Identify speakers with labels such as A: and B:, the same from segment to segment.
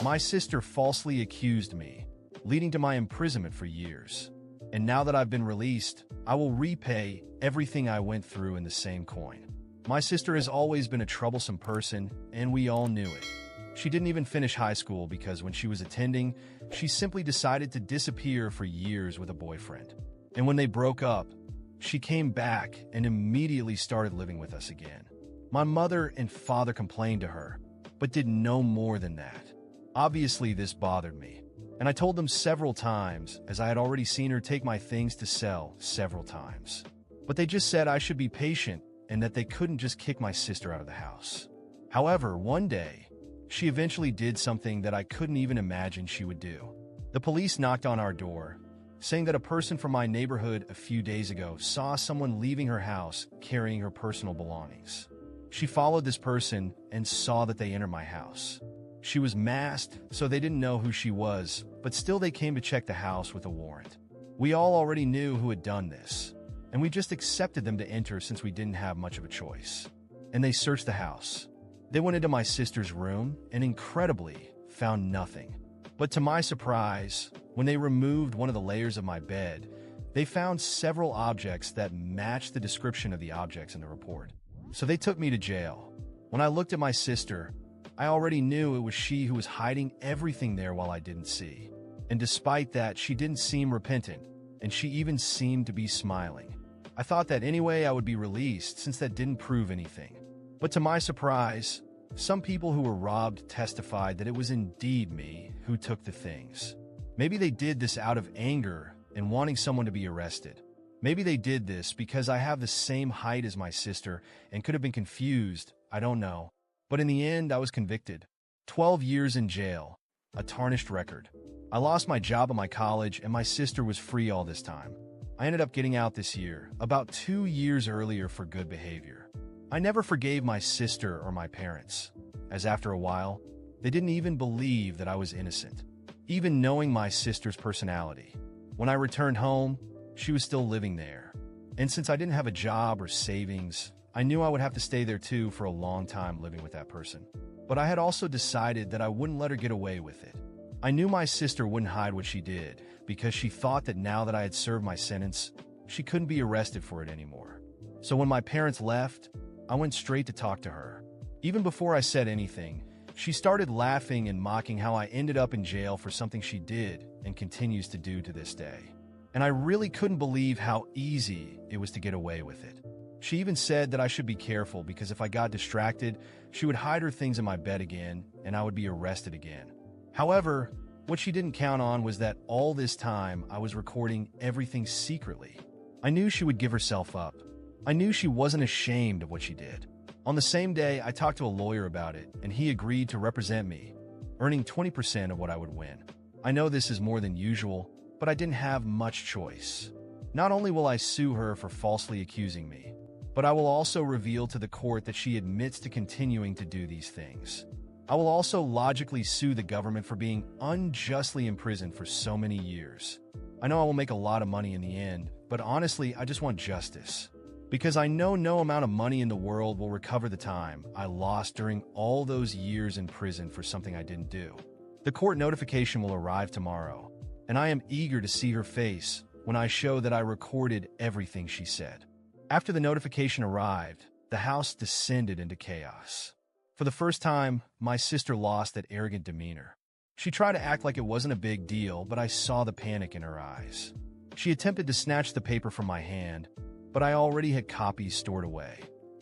A: My sister falsely accused me, leading to my imprisonment for years. And now that I've been released, I will repay everything I went through in the same coin. My sister has always been a troublesome person, and we all knew it. She didn't even finish high school because when she was attending, she simply decided to disappear for years with a boyfriend. And when they broke up, she came back and immediately started living with us again. My mother and father complained to her, but did no more than that. Obviously, this bothered me, and I told them several times, as I had already seen her take my things to sell several times. But they just said I should be patient and that they couldn't just kick my sister out of the house. However, one day, she eventually did something that I couldn't even imagine she would do. The police knocked on our door, saying that a person from my neighborhood a few days ago saw someone leaving her house carrying her personal belongings. She followed this person and saw that they entered my house. She was masked, so they didn't know who she was, but still they came to check the house with a warrant. We all already knew who had done this, and we just accepted them to enter since we didn't have much of a choice. And they searched the house. They went into my sister's room and incredibly found nothing. But to my surprise, when they removed one of the layers of my bed, they found several objects that matched the description of the objects in the report. So they took me to jail. When I looked at my sister, I already knew it was she who was hiding everything there while I didn't see. And despite that, she didn't seem repentant, and she even seemed to be smiling. I thought that anyway I would be released since that didn't prove anything. But to my surprise, some people who were robbed testified that it was indeed me who took the things. Maybe they did this out of anger and wanting someone to be arrested. Maybe they did this because I have the same height as my sister and could have been confused, I don't know. But in the end, I was convicted. 12 years in jail, a tarnished record. I lost my job at my college and my sister was free all this time. I ended up getting out this year, about 2 years earlier for good behavior. I never forgave my sister or my parents, as after a while, they didn't even believe that I was innocent. Even knowing my sister's personality. When I returned home, she was still living there. And since I didn't have a job or savings, I knew I would have to stay there too for a long time living with that person. But I had also decided that I wouldn't let her get away with it. I knew my sister wouldn't hide what she did because she thought that now that I had served my sentence, she couldn't be arrested for it anymore. So when my parents left, I went straight to talk to her. Even before I said anything, she started laughing and mocking how I ended up in jail for something she did and continues to do to this day. And I really couldn't believe how easy it was to get away with it. She even said that I should be careful because if I got distracted, she would hide her things in my bed again and I would be arrested again. However, what she didn't count on was that all this time I was recording everything secretly. I knew she would give herself up. I knew she wasn't ashamed of what she did. On the same day, I talked to a lawyer about it and he agreed to represent me, earning 20% of what I would win. I know this is more than usual, but I didn't have much choice. Not only will I sue her for falsely accusing me, but I will also reveal to the court that she admits to continuing to do these things. I will also logically sue the government for being unjustly imprisoned for so many years. I know I will make a lot of money in the end, but honestly, I just want justice. Because I know no amount of money in the world will recover the time I lost during all those years in prison for something I didn't do. The court notification will arrive tomorrow, and I am eager to see her face when I show that I recorded everything she said. After the notification arrived, the house descended into chaos. For the first time, my sister lost that arrogant demeanor. She tried to act like it wasn't a big deal, but I saw the panic in her eyes. She attempted to snatch the paper from my hand, but I already had copies stored away.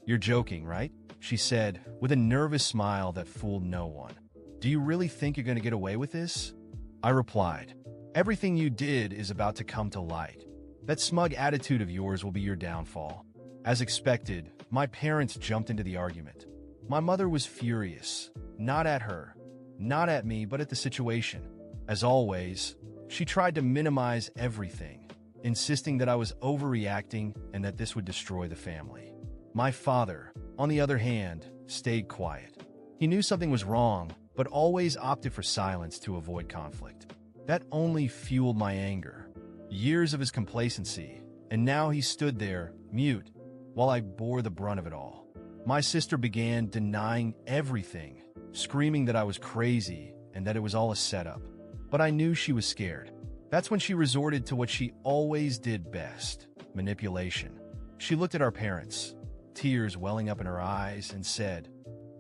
A: "You're joking, right?" she said, with a nervous smile that fooled no one. "Do you really think you're going to get away with this?" I replied, "Everything you did is about to come to light. That smug attitude of yours will be your downfall." As expected, my parents jumped into the argument. My mother was furious, not at her, not at me, but at the situation. As always, she tried to minimize everything, insisting that I was overreacting and that this would destroy the family. My father, on the other hand, stayed quiet. He knew something was wrong, but always opted for silence to avoid conflict. That only fueled my anger. Years of his complacency, and now he stood there, mute, while I bore the brunt of it all. My sister began denying everything, screaming that I was crazy and that it was all a setup. But I knew she was scared. That's when she resorted to what she always did best: manipulation. She looked at our parents, tears welling up in her eyes, and said,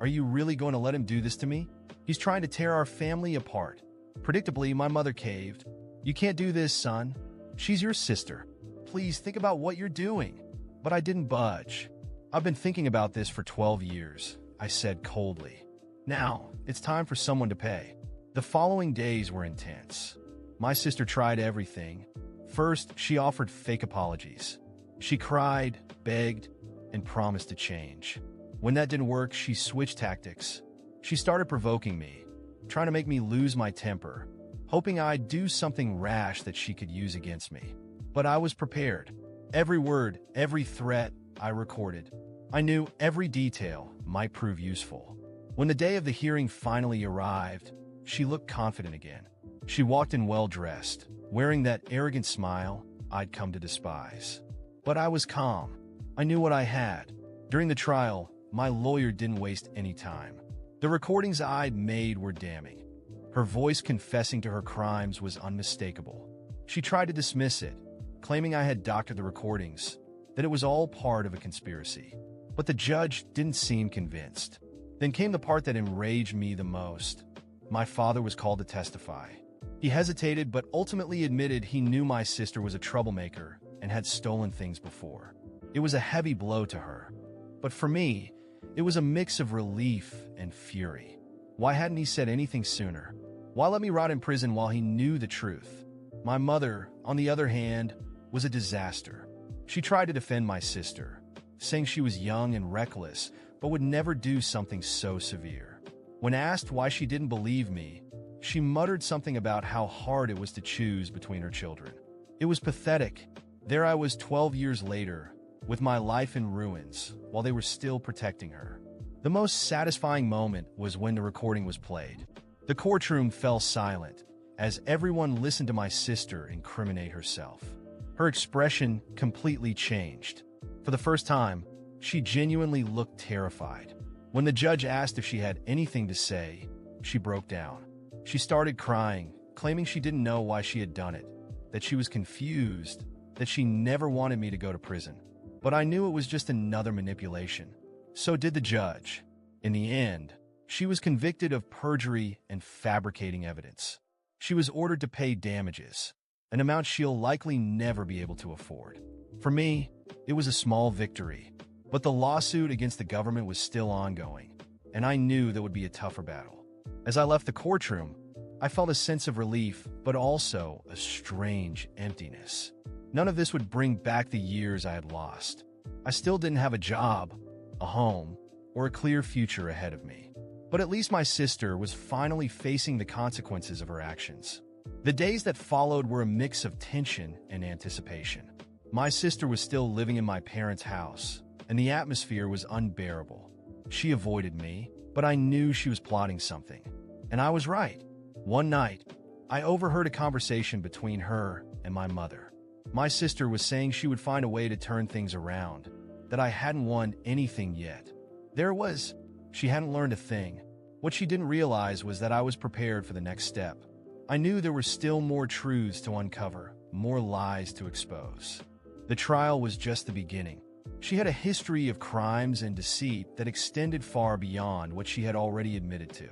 A: "Are you really going to let him do this to me? He's trying to tear our family apart." Predictably, my mother caved. "You can't do this, son. She's your sister. Please think about what you're doing." But I didn't budge. "I've been thinking about this for 12 years, I said coldly. "Now, it's time for someone to pay." The following days were intense. My sister tried everything. First, she offered fake apologies. She cried, begged, and promised to change. When that didn't work, she switched tactics. She started provoking me, trying to make me lose my temper, hoping I'd do something rash that she could use against me. But I was prepared. Every word, every threat, I recorded. I knew every detail might prove useful. When the day of the hearing finally arrived, she looked confident again. She walked in well-dressed, wearing that arrogant smile I'd come to despise. But I was calm. I knew what I had. During the trial, my lawyer didn't waste any time. The recordings I'd made were damning. Her voice confessing to her crimes was unmistakable. She tried to dismiss it, claiming I had doctored the recordings, that it was all part of a conspiracy. But the judge didn't seem convinced. Then came the part that enraged me the most. My father was called to testify. He hesitated, but ultimately admitted he knew my sister was a troublemaker and had stolen things before. It was a heavy blow to her. But for me, it was a mix of relief and fury. Why hadn't he said anything sooner? Why let me rot in prison while he knew the truth? My mother, on the other hand, was a disaster. She tried to defend my sister, saying she was young and reckless, but would never do something so severe. When asked why she didn't believe me, she muttered something about how hard it was to choose between her children. It was pathetic. There I was 12 years later, with my life in ruins, while they were still protecting her. The most satisfying moment was when the recording was played. The courtroom fell silent, as everyone listened to my sister incriminate herself. Her expression completely changed. For the first time, she genuinely looked terrified. When the judge asked if she had anything to say, she broke down. She started crying, claiming she didn't know why she had done it, that she was confused, that she never wanted me to go to prison. But I knew it was just another manipulation. So did the judge. In the end, she was convicted of perjury and fabricating evidence. She was ordered to pay damages, an amount she'll likely never be able to afford. For me, it was a small victory, but the lawsuit against the government was still ongoing, and I knew that would be a tougher battle. As I left the courtroom, I felt a sense of relief, but also a strange emptiness. None of this would bring back the years I had lost. I still didn't have a job, a home, or a clear future ahead of me. But at least my sister was finally facing the consequences of her actions. The days that followed were a mix of tension and anticipation. My sister was still living in my parents' house, and the atmosphere was unbearable. She avoided me, but I knew she was plotting something. And I was right. One night, I overheard a conversation between her and my mother. My sister was saying she would find a way to turn things around, that I hadn't won anything yet. There it was. She hadn't learned a thing. What she didn't realize was that I was prepared for the next step. I knew there were still more truths to uncover, more lies to expose. The trial was just the beginning. She had a history of crimes and deceit that extended far beyond what she had already admitted to.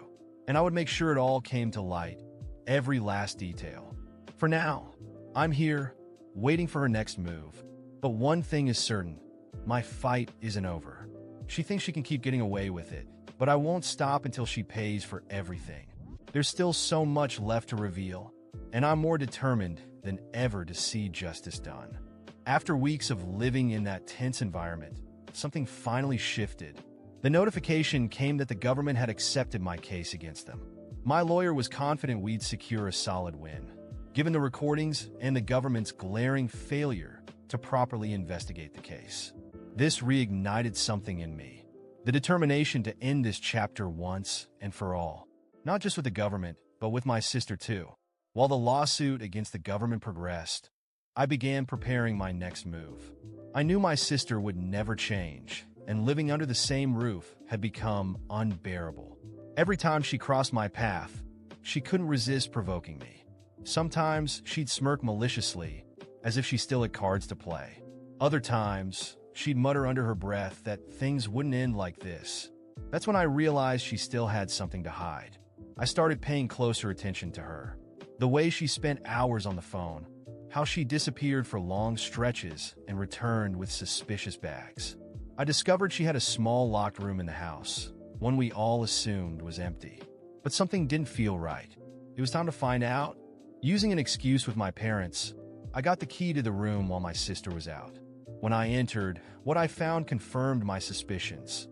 A: And I would make sure it all came to light, every last detail. For now, I'm here, waiting for her next move. But one thing is certain, my fight isn't over. She thinks she can keep getting away with it, but I won't stop until she pays for everything. There's still so much left to reveal, and I'm more determined than ever to see justice done. After weeks of living in that tense environment, something finally shifted. The notification came that the government had accepted my case against them. My lawyer was confident we'd secure a solid win, given the recordings and the government's glaring failure to properly investigate the case. This reignited something in me, the determination to end this chapter once and for all, not just with the government, but with my sister too. While the lawsuit against the government progressed, I began preparing my next move. I knew my sister would never change, and living under the same roof had become unbearable. Every time she crossed my path, she couldn't resist provoking me. Sometimes she'd smirk maliciously, as if she still had cards to play. Other times, she'd mutter under her breath that things wouldn't end like this. That's when I realized she still had something to hide. I started paying closer attention to her. The way she spent hours on the phone, how she disappeared for long stretches and returned with suspicious bags. I discovered she had a small locked room in the house, one we all assumed was empty. But something didn't feel right. It was time to find out. Using an excuse with my parents, I got the key to the room while my sister was out. When I entered, what I found confirmed my suspicions.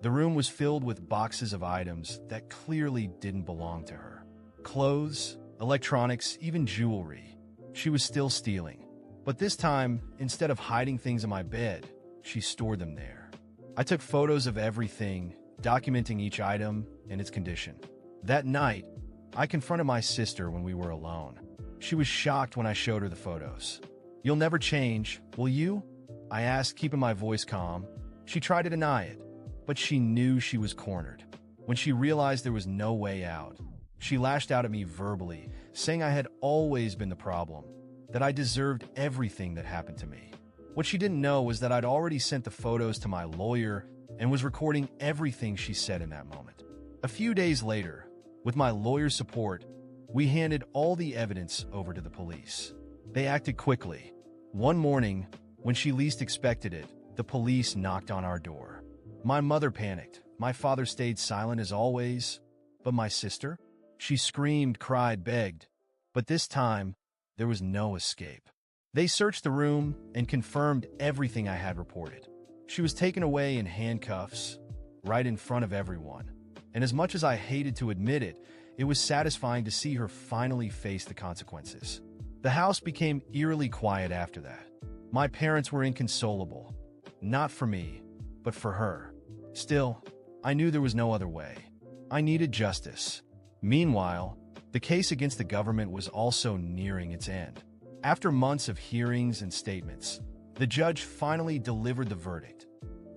A: The room was filled with boxes of items that clearly didn't belong to her. Clothes, electronics, even jewelry. She was still stealing. But this time, instead of hiding things in my bed, she stored them there. I took photos of everything, documenting each item and its condition. That night, I confronted my sister when we were alone. She was shocked when I showed her the photos. "You'll never change, will you?" I asked, keeping my voice calm. She tried to deny it, but she knew she was cornered. When she realized there was no way out, she lashed out at me verbally, saying I had always been the problem, that I deserved everything that happened to me. What she didn't know was that I'd already sent the photos to my lawyer and was recording everything she said in that moment. A few days later, with my lawyer's support, we handed all the evidence over to the police. They acted quickly. One morning, when she least expected it, the police knocked on our door. My mother panicked. My father stayed silent as always. But my sister? She screamed, cried, begged. But this time, there was no escape. They searched the room and confirmed everything I had reported. She was taken away in handcuffs, right in front of everyone. And as much as I hated to admit it, it was satisfying to see her finally face the consequences. The house became eerily quiet after that. My parents were inconsolable. Not for me, but for her. Still, I knew there was no other way. I needed justice. Meanwhile, the case against the government was also nearing its end. After months of hearings and statements, the judge finally delivered the verdict.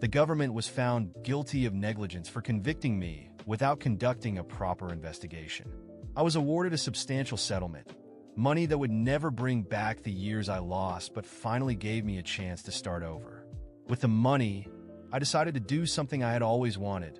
A: The government was found guilty of negligence for convicting me without conducting a proper investigation. I was awarded a substantial settlement, money that would never bring back the years I lost but finally gave me a chance to start over. With the money, I decided to do something I had always wanted: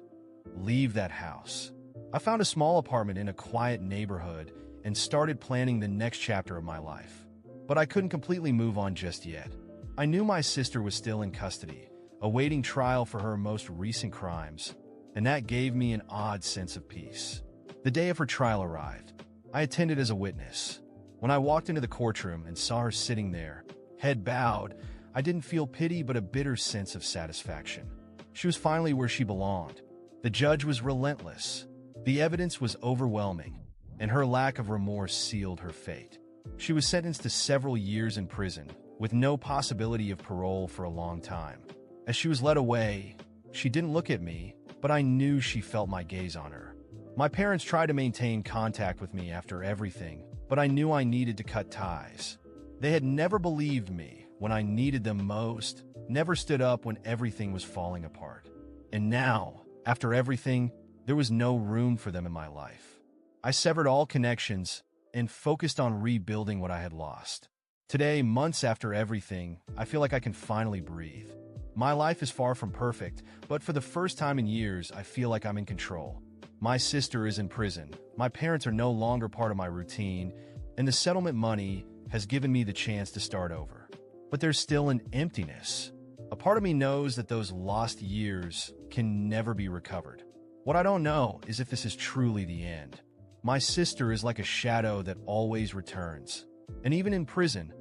A: leave that house. I found a small apartment in a quiet neighborhood and started planning the next chapter of my life. But I couldn't completely move on just yet. I knew my sister was still in custody, awaiting trial for her most recent crimes, and that gave me an odd sense of peace. The day of her trial arrived. I attended as a witness. When I walked into the courtroom and saw her sitting there, head bowed, I didn't feel pity but a bitter sense of satisfaction. She was finally where she belonged. The judge was relentless. The evidence was overwhelming, and her lack of remorse sealed her fate. She was sentenced to several years in prison, with no possibility of parole for a long time. As she was led away, she didn't look at me, but I knew she felt my gaze on her. My parents tried to maintain contact with me after everything, but I knew I needed to cut ties. They had never believed me when I needed them most, never stood up when everything was falling apart. And now, after everything, there was no room for them in my life. I severed all connections and focused on rebuilding what I had lost. Today, months after everything, I feel like I can finally breathe. My life is far from perfect, but for the first time in years, I feel like I'm in control. My sister is in prison, my parents are no longer part of my routine, and the settlement money has given me the chance to start over. But there's still an emptiness. A part of me knows that those lost years can never be recovered. What I don't know is if this is truly the end. My sister is like a shadow that always returns. And even in prison,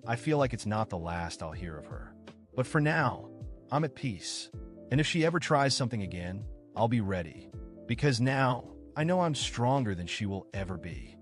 A: I feel like it's not the last I'll hear of her. But for now, I'm at peace. And if she ever tries something again, I'll be ready. Because now, I know I'm stronger than she will ever be.